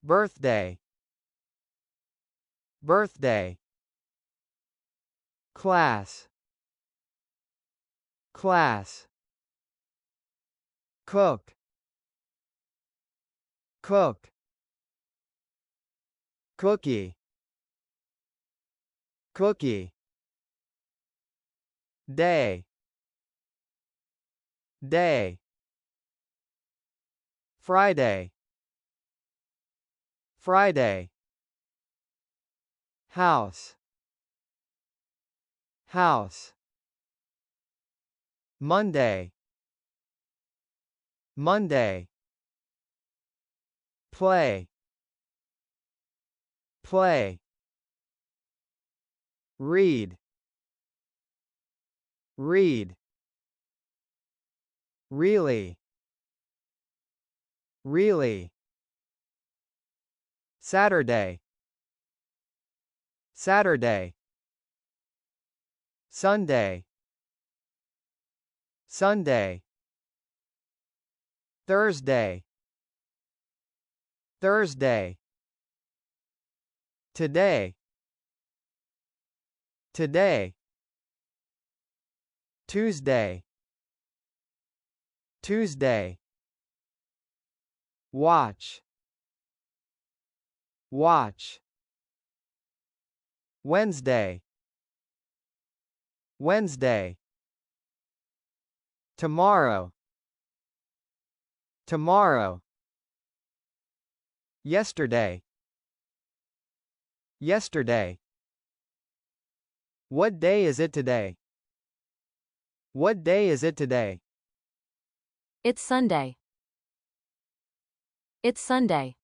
birthday, birthday. Class, class. Cook, cook. Cookie, cookie. Day, day. Friday, Friday. House, house. Monday, Monday. Play, play. Read, read. Really, really. Saturday, Saturday. Sunday, Sunday. Thursday, Thursday. Today, today. Tuesday, Tuesday. Watch, watch. Wednesday, Wednesday. Tomorrow, tomorrow. Yesterday, yesterday. What day is it today? What day is it today? It's Sunday. It's Sunday.